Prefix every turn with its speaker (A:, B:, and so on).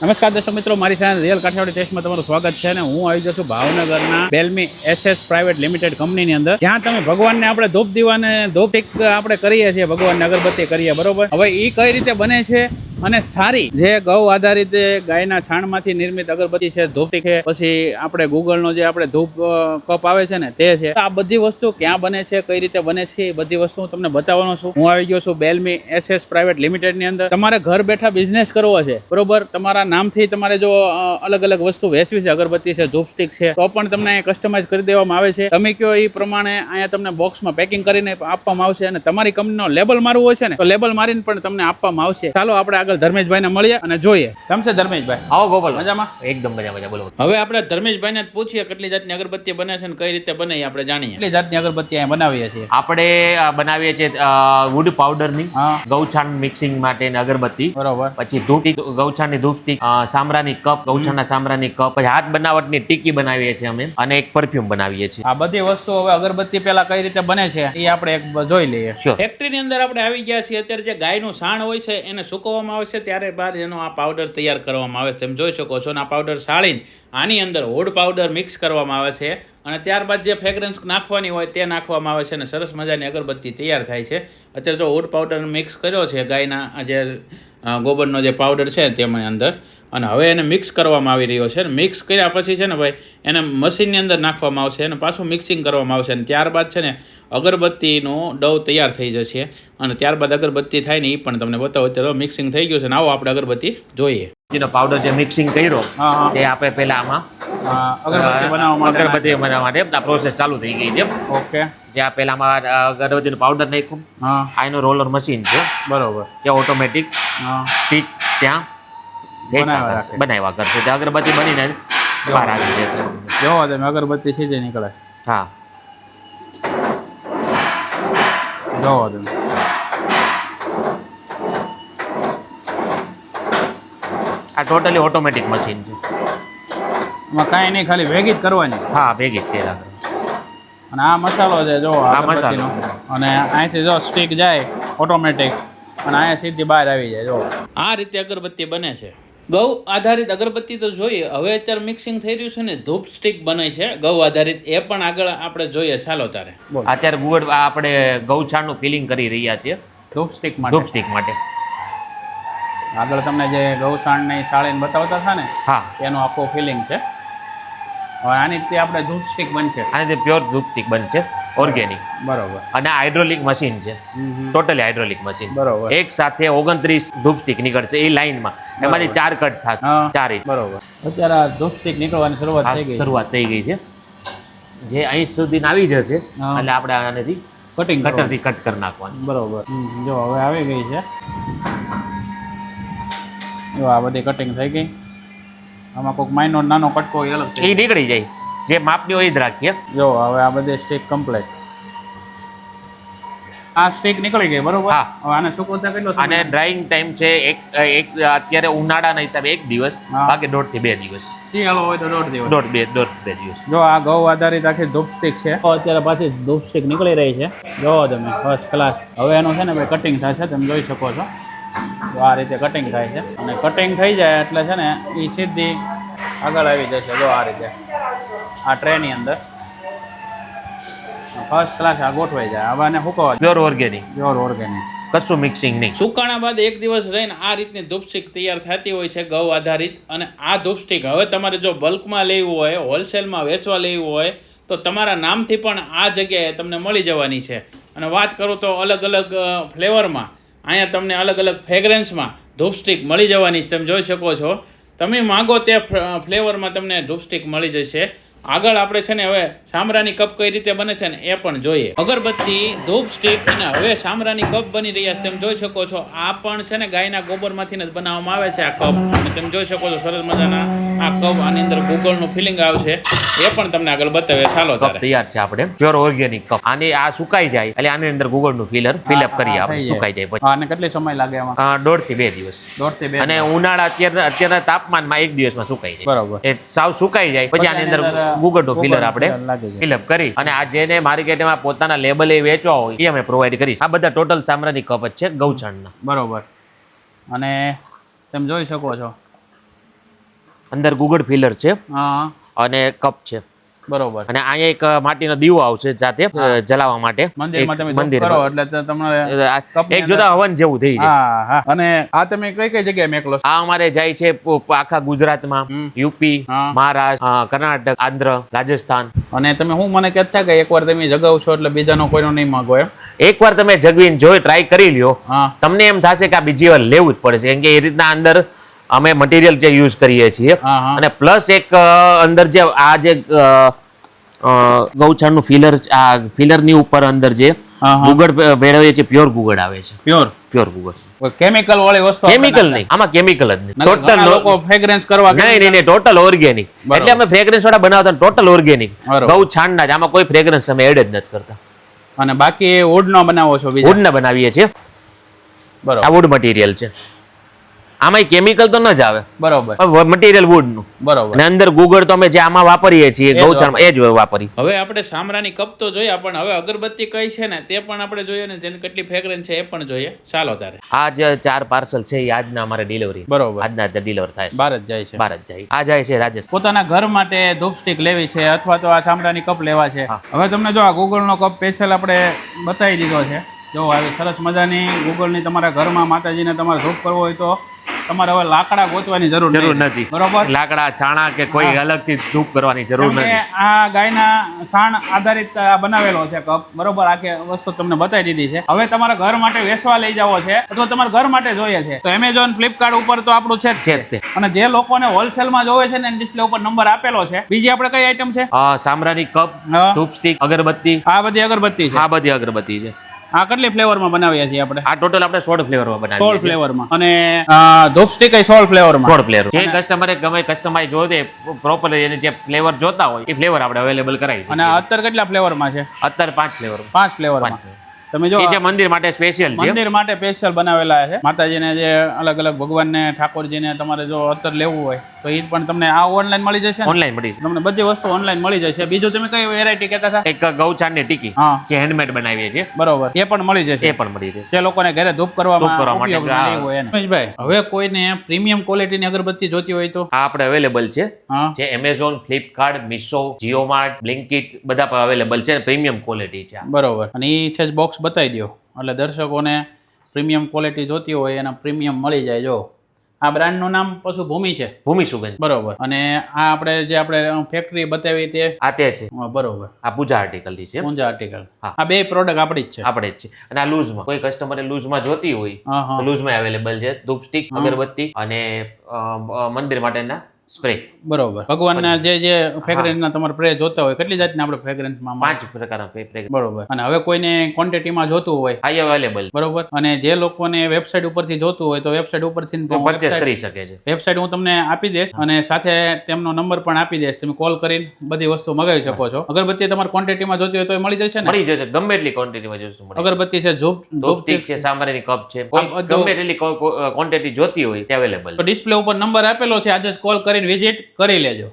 A: નમસ્કાર દર્શક મિત્રો, મારી સાથે રિયલ કાઠિયાવાડી ટેસ્ટમાં તમારું સ્વાગત છે અને હું આવી જશું ભાવનગરના બેલમી એસએસ પ્રાઇવેટ લિમિટેડ કંપનીની અંદર, જ્યાં તમે ભગવાનને આપણે ધૂપ દીવાને ધૂપ આપણે કરીએ છીએ, ભગવાનને અગરબત્તી કરીએ, બરોબર. હવે એ કઈ રીતે બને છે અને સારી જે ગૌ આધારિત ગાયના છાણમાંથી નિર્મિત અગરબત્તી છે, ધૂપ છે, પછી આપણે ગૂગલનો જે આપણે ધૂપ કપ આવે છે ને તે છે. આ બધી વસ્તુ ક્યાં બને છે, કઈ રીતે બને છે, એ બધી વસ્તુ હું તમને બતાવવાનો છું. હું આવી ગયો છું બેલમી એસએસ પ્રાઇવેટ લિમિટેડની અંદર. તમારે ઘર બેઠા બિઝનેસ કરવો છે, બરોબર. તમારા નામથી તમારે જો અલગ અલગ વસ્તુ વેચવી છે, અગરબત્તી છે, ધૂપ સ્ટિક છે, તો પણ તમને કસ્ટમાઇઝ કરી દેવામાં આવે છે. તમે કયો એ પ્રમાણે અહીંયા તમને બોક્સમાં પેકિંગ કરીને આપવામાં આવશે અને તમારી કંપનીનો લેબલ મારવું હોય છે ને તો લેબલ મારીને પણ તમને આપવામાં આવશે. ચાલો આપણે આગળ ધર્મેશભાઈને મળીએ અને જોઈએ. કેમ છે ધર્મેશભાઈ?
B: આવો ગોપાલ,
A: મજામાં?
B: એકદમ મજા. બોલો.
A: હવે આપણે ધર્મેશભાઈને પૂછીએ કેટલી જાતની અગરબત્તી બને છે અને કઈ રીતે બને એ આપણે જાણીએ. કેટલી જાતની અગરબત્તી અહીંયા બનાવીએ છીએ?
B: આપણે બનાવીએ છીએ વુડ પાવડરની ગૌછાણ મિક્સિંગ માટેની અગરબત્તી, બરોબર. પછી ધૂપ, ગૌછાણની ધૂપ સ્ટિક, સામરાની કપ, ગૌછાણના સામરાની કપ, પછી હાથ બનાવટની ટીકી બનાવીએ છીએ અમે, અને એક પરફ્યુમ બનાવીએ છીએ.
A: આ બધી વસ્તુ હવે અગરબત્તી પેલા કઈ રીતે બને છે એ આપણે એક જોઈ લઈએ. ફેક્ટરીની અંદર આપણે આવી ગયા છીએ. અત્યારે જે ગાયનું સાણ હોય છે એને સુકવવામાં આવે છે, ત્યારે બાદ એનો આ પાવડર તૈયાર કરવામાં આવે છે. તમે જોઈ શકો છો. આ પાવડર સાળીને આની અંદર વુડ પાવડર મિક્સ કરવામાં આવે છે અને ત્યારબાદ જે ફ્રેગ્રન્સ નાખવાની હોય તે નાખવામાં આવે છે અને સરસ મજાની અગરબત્તી તૈયાર થાય છે. અત્યારે જો વુડ પાવડર મિક્સ કર્યો છે ગાયના જે ગોબરનો જે પાવડર છે તેમાં અંદર, અને હવે એને મિક્સ કરવામાં આવી રહ્યો છે. મિક્સ કર્યા પછી છે ને ભાઈ એને મશીનની અંદર નાખવામાં આવશે અને પાછું મિક્સિંગ કરવામાં આવશે અને ત્યારબાદ છે ને અગરબત્તીનો ડવ તૈયાર થઈ જશે અને ત્યારબાદ અગરબત્તી થાય ને એ પણ તમને બતાવો. અત્યારે મિક્સિંગ થઈ ગયું છે ને આવો આપણે અગરબત્તી જોઈએ.
B: પાવડર જે મિક્સિંગ કર્યો તે આપણે પહેલા આમાં અગરબત્તી બનાવવા માટે આ પ્રોસેસ ચાલુ થઈ ગઈ છે.
A: ઓકે.
B: જ્યાં પહેલામાં અગરબત્તીનું પાવડર નાખ્યું, આ એનું રોલર મશીન છે, બરોબર. ત્યાં ઓટોમેટિક સ્ટીક ત્યાં બનાવ્યા કરશે. ત્યાં અગરબત્તી બનીને બહાર આવી જશે.
A: જોવો તમે અગરબત્તી સીધી નીકળે.
B: હા,
A: જોવો તમે.
B: આ ટોટલી ઓટોમેટિક મશીન છે.
A: એમાં કાંઈ નહીં, ખાલી ભેગી જ કરવાની.
B: હા, ભેગી જ છે.
A: અને આ મસાલો છે જો અગરબત્તીનો, અને અહીંથી જો સ્ટીક જાય ઓટોમેટિક અને અહીંયા સીધી બહાર આવી જાય. જો આ રીતે અગરબત્તી બને છે. ગૌ આધારિત અગરબત્તી તો જોઈએ. હવે અત્યારે મિક્સિંગ થઈ રહ્યું છે ને ધૂપ સ્ટિક બને છે ગૌ આધારિત, એ પણ આગળ આપણે જોઈએ. ચાલો તારે.
B: અત્યારે ગુડ આપણે ગૌછાણનું ફિલિંગ કરી રહ્યા છીએ
A: ધૂપ સ્ટિક
B: માટે.
A: આગળ તમને જે ગૌછાણની સાળીને બતાવતા હતા ને,
B: હા,
A: એનું આખું ફિલિંગ છે. હવે આની તે આપણે ધૂપ સ્ટિક બનશે.
B: આની પ્યોર ધૂપ સ્ટિક બનશે, ઓર્ગેનિક, બરોબર. અને હાઇડ્રોલિક મશીન છે, ટોટલી હાઇડ્રોલિક મશીન, બરોબર. એક સાથે 29 ધૂપ સ્ટિક નીકળશે એ લાઈનમાં. એમાંથી 4 કટ થશે, 4 ઇંચ, બરોબર.
A: અત્યારે આ ધૂપ સ્ટિક નીકળવાની શરૂઆત થઈ ગઈ છે.
B: જે અહીં સુધી આવી જશે એટલે આપણે આનાથી કટરથી કટ કરી નાખવાની, બરોબર.
A: જો હવે આવી ગઈ છે. જો આ બધી કટિંગ થઈ ગઈ. આમાં કોઈક માઇનો નાનો કટકો અલગ
B: એ નીકળી જાય, જે માપની હોય એ જ રાખીએ.
A: જો હવે આ બધી સ્ટીક કમ્પ્લીટ. આ સ્ટીક નીકળી ગઈ, બરોબર.
B: હા.
A: હવે આને સુકવતા કેટલો સમય?
B: આને ડ્રાઇંગ ટાઈમ છે એક અત્યારે ઉનાળાના હિસાબે 1 દિવસ, બાકી 1.5 થી 2 દિવસ.
A: શિયાળો હોય તો 1.5 દિવસ.
B: 1.5 દિવસ.
A: જો આ ગૌ આધારિત આખી ધૂપ સ્ટીક છે. અત્યારે પાછી ધૂપ સ્ટીક નીકળી રહી છે. જોવો તમે, ફર્સ્ટ ક્લાસ. હવે એનું છે ને ભાઈ કટિંગ થશે, તમે જોઈ શકો છો. તો આ રીતે કટિંગ થાય છે અને કટિંગ થઈ જાય એટલે છે ને એ સીધી આગળ આવી જશે. જો આ રીતે આ ટ્રેની અંદર ફર્સ્ટ ક્લાસ આ ગોઠવાઈ જાય. હવે આને સુકવવા
B: પ્યોર ઓર્ગેનિક, કશું મિક્સિંગ નહીં.
A: સુકાણા બાદ 1 દિવસ રહીને આ રીતની ધૂપ સ્ટિક તૈયાર થતી હોય છે ગૌ આધારિત. અને આ ધૂપ સ્ટિક હવે તમારે જો બલ્કમાં લેવું હોય, હોલસેલમાં વેચવા લેવું હોય તો તમારા નામથી પણ આ જગ્યાએ તમને મળી જવાની છે. અને વાત કરું તો અલગ અલગ ફ્લેવરમાં અહીંયા તમને અલગ અલગ ફ્રેગ્રન્સમાં ધૂપ સ્ટિક મળી જવાની. તમે જોઈ શકો છો. તમે માગો તે ફ્લેવરમાં તમને ધૂપ સ્ટિક મળી જશે. આગળ આપણે છે ને હવે સામરાની કપ કઈ રીતે બને છે ને એ પણ જોઈએ. અગરબત્તી, ધૂપ સ્ટિક અને હવે સામરાની કપ બની રહ્યા છે. તમે જોઈ શકો છો. આ પણ છે ને ગાયના ગોબરમાંથી જ બનાવવામાં આવે છે આ કપ. અને તમે જોઈ શકો છો સરસ મજાના આ કપ. આની અંદર ગૂગલનું ફિલિંગ આવશે, એ પણ તમને આગળ બતાવે. ચાલો
B: તૈયાર છે આપણે પ્યોર ઓર્ગેનિક કપ. આની આ સુકાઈ જાય એટલે આની અંદર ગૂગલનું ફિલઅપ કરીએ આપણે. સુકાઈ જાય પછી
A: આને કેટલો સમય લાગે આમાં?
B: 1.5 થી 2 દિવસ.
A: 1.5 થી 2.
B: અને ઉનાળા અત્યારના તાપમાનમાં 1 દિવસમાં સુકાઈ જાય,
A: બરોબર.
B: એ સાવ સુકાઈ જાય પછી આની અંદર ગૂગલનું ફિલર આપણે ફિલઅપ કરી અને આ જેને માર્કેટમાં પોતાના લેબલે વેચવા હોય એ અમે પ્રોવાઈડ કરીશ. આ બધા ટોટલ સામરાની કપ જ છે ગૌછાણના,
A: બરોબર. અને તમે જોઈ શકો છો
B: અંદર ગુગળ ફિલર છે
A: હા
B: અને કપ છે
A: બરોબર.
B: અને અહીંયા એક માટીનો દીવો આવશે જાતે જલાવવા માટે
A: મંદિરમાં તમે ધૂપ
B: મંદિર
A: કરો એટલે તો તમારે
B: એક જોતા હવન જેવું થઈ જાય.
A: હા હા. અને આ તમે કઈ કઈ જગ્યાએ મેકલો છો?
B: આ અમારે જાય છે આખા ગુજરાતમાં, યુપી,
A: હા.
B: મહારાષ્ટ્ર, કર્ણાટક, આંધ્ર, રાજસ્થાન.
A: અને તમે હું મને કહેતા કે એકવાર તમે જગાવશો એટલે બીજાનો કોઈનો નહીં માંગો એમ?
B: એકવાર તમે જગવીને જોઈ ટ્રાય કરી લ્યો,
A: હા
B: તમને એમ થશે કે આ બીજી વાર લેવું જ પડશે, કેમ કે એ રીતના અંદર અમે મટીરિયલ જે યુઝ કરીએ છીએ
A: હા હા
B: અને પ્લસ એક અંદર જે આ જે ગૌછાણનું ફિલર, આ ફિલરની ઉપર અંદર જે
A: હા, હા.
B: ગુગળ ભેળવીએ છીએ, પ્યોર ગુગળ આવે છે,
A: પ્યોર
B: ગુગળ.
A: કેમિકલ વાળી વસ્તુ
B: કેમિકલ નહીં, આમાં કેમિકલ જ નહીં,
A: ટોટલ લોકો ફ્રેગ્રન્સ કરવા
B: નહીં, ટોટલ ઓર્ગેનિક. એટલે અમે ફ્રેગ્રન્સ વાળા બનાવતા ટોટલ ઓર્ગેનિક,
A: બરોબર.
B: ગૌ છાણના જ, આમાં કોઈ ફ્રેગ્રન્સ અમે એડ જ નથી કરતા.
A: અને બાકી વુડ નો બનાવો છો? બીજા
B: વુડ ના બનાવીએ છીએ,
A: બરોબર
B: આ વુડ મટીરિયલ છે, આમાં કેમિકલ તો ન જ આવે,
A: બરોબર
B: મટીરિયલ વુડ નું.
A: બરોબર.
B: અને અંદર ગુગળ તો અમે જે આમાં વાપરીએ છીએ ગૌછાણમાં એ જ વાપરી.
A: હવે આપણે સામરાની કપ તો જોયા, પણ હવે અગરબત્તી કઈ છે ને તે પણ આપણે જોઈએ ને, જેની કેટલી ફ્રેગ્રન્સ છે એ પણ જોઈએ. ચાલો તારે
B: આ જે 4 પાર્સલ છે એ આજના અમારે ડિલિવરી,
A: બરોબર
B: આજના ડિલિવર થાય છે,
A: બહાર જ જાય છે.
B: બહાર જ જાય. આ જાય છે રાજસ્થાન.
A: પોતાના ઘર માટે ધૂપ સ્ટિક લેવી છે અથવા તો આ ચામડાની કપ લેવા છે. હવે તમને જો આ ગૂગલનો કપ સ્પેશિયલ આપણે બતાવી દીધો છે. જો આવી સરસ મજાની ગૂગલની તમારા ઘરમાં માતાજીને તમારે ધૂપ કરવો હોય તો તમારે હવે લાકડા ગોતવાની જરૂર
B: નથી,
A: બરોબર.
B: લાકડા છાણા કે કોઈ અલગથી ધૂપ કરવાની જરૂર
A: કેમ કે
B: નથી.
A: આ ગાયના સાણ આધારિત આ બનાવેલો છે કપ, બરોબર. આખી વસ્તુ તમને બતાવી દીધી છે. હવે તમારા ઘર માટે વેચવા લઈ જાવો છે અથવા તમારા ઘર માટે જોઈએ છે તો એમેઝોન, ફ્લિપકાર્ટ ઉપર તો આપણું છે જ
B: છે જ તે.
A: અને જે લોકોને હોલસેલમાં જોવે છે ને ડિસ્પ્લે ઉપર નંબર આપેલો છે. બીજી આપણે કઈ આઈટમ છે?
B: સામરાની કપ,
A: હા.
B: ધૂપ સ્ટિક, અગરબત્તી,
A: આ બધી અગરબત્તી છે.
B: આ બધી અગરબત્તી છે.
A: આ કેટલી ફ્લેવરમાં બનાવ્યા છીએ આપણે?
B: આ ટોટલ આપણે 16 ફ્લેવરમાં બનાવીએ
A: 16 ફ્લેવરમાં. અને ધૂપ સ્ટિક 16 ફ્લેવરમાં.
B: 16 ફ્લેવર. જે કસ્ટમરે ગમે કસ્ટમાઇઝ જોતે પ્રોપર એને જે ફ્લેવર જોતા હોય એ ફ્લેવર આપણે અવેલેબલ કરાવી
A: અને અત્યારે કેટલા ફ્લેવરમાં છે?
B: અત્યારે 5 ફ્લેવર.
A: 5 ફ્લેવરમાં. તમે જો
B: એ જે મંદિર માટે સ્પેશિયલ છે,
A: મંદિર માટે સ્પેશિયલ બનાવેલા છે. માતાજીને જે અલગ અલગ ભગવાનને, ઠાકોરજીને તમારે જો અત્તર લેવું હોય તો એ પણ તમને આ ઓનલાઈન મળી જશે ને?
B: ઓનલાઈન મળી જશે.
A: તમને બધી વસ્તુ ઓનલાઈન મળી જશે. બીજું તમે કઈ વેરાયટી કહેતા હતા?
B: એક ગૌછાણની ટીકી
A: હા
B: જે હેન્ડમેડ બનાવીએ છીએ,
A: બરોબર, એ પણ મળી જશે.
B: એ પણ મળી જશે.
A: જે લોકોને ઘરે ધૂપ કરવા
B: ધૂપ કરવા માટે.
A: માટે હોય એને. રમેશભાઈ, હવે કોઈને પ્રીમિયમ ક્વોલિટીની અગરબત્તી જોતી હોય તો
B: આ આપણે અવેલેબલ છે,
A: હા
B: જે એમેઝોન, ફ્લિપકાર્ટ, મીશો, જીઓમાર્ટ, બ્લિંકિટ બધા પર અવેલેબલ છે. પ્રીમિયમ ક્વોલિટી છે આ.
A: બરોબર. અને એ સેજ બોક્સ બતાવી દો એટલે દર્શકોને પ્રીમિયમ ક્વોલિટી જોતી હોય એના પ્રીમિયમ મળી જાય. જો આ બ્રાન્ડનું નામ પશુ ભૂમિ છે,
B: ભૂમિ સુગંધ.
A: બરોબર. અને આ આપણે ફેક્ટરી બતાવી તે
B: આ તે છે,
A: બરોબર,
B: આ પૂજા આર્ટિકલ છે,
A: ઊંઝા આર્ટિકલ.
B: હા.
A: આ બે પ્રોડક્ટ આપણી જ છે,
B: આપણે જ છે. અને આ લૂઝમાં કોઈ કસ્ટમરે લૂઝમાં જોતી હોય
A: હા હા
B: તો લૂઝમાં અવેલેબલ છે. ધૂપ સ્ટિક, અગરબત્તી અને મંદિર માટેના સ્પ્રે.
A: બરોબર. ભગવાનના જે ફ્રેગ્રન્સના તમારે સ્પ્રે જોતા હોય, કેટલી જાતના આપણે ફ્રેગ્રન્સમાં
B: 5 પ્રકારના સ્પ્રે.
A: બરોબર. અને હવે કોઈને ક્વોન્ટિટીમાં જોતું હોય,
B: આ અવેલેબલ
A: બરોબર, અને જે લોકોને વેબસાઇટ ઉપરથી જોતું હોય તો વેબસાઇટ ઉપરથી
B: પરચેસ કરી શકે છે.
A: વેબસાઇટ હું તમને આપી દઈશ અને સાથે તેમનો નંબર પણ આપી દઈશ. તમે કોલ કરીને બધી વસ્તુ મગાવી શકો છો. અગરબત્તી તમારે ક્વોન્ટિટીમાં જોતી હોય તો એ મળી જશે ને?
B: મળી જશે, ગમે એટલી ક્વોન્ટિટીમાં જોઈશું મળી.
A: અગરબત્તી છે,
B: ધૂપ સ્ટિક છે, સામરાની કપ છે, કોઈ ગમે એટલી ક્વોન્ટિટી જોતી હોય તે અવેલેબલ.
A: તો ડિસ્પ્લે ઉપર નંબર આપેલો છે, આજે જ કોલ કરીને વિઝિટ કરી લેજો.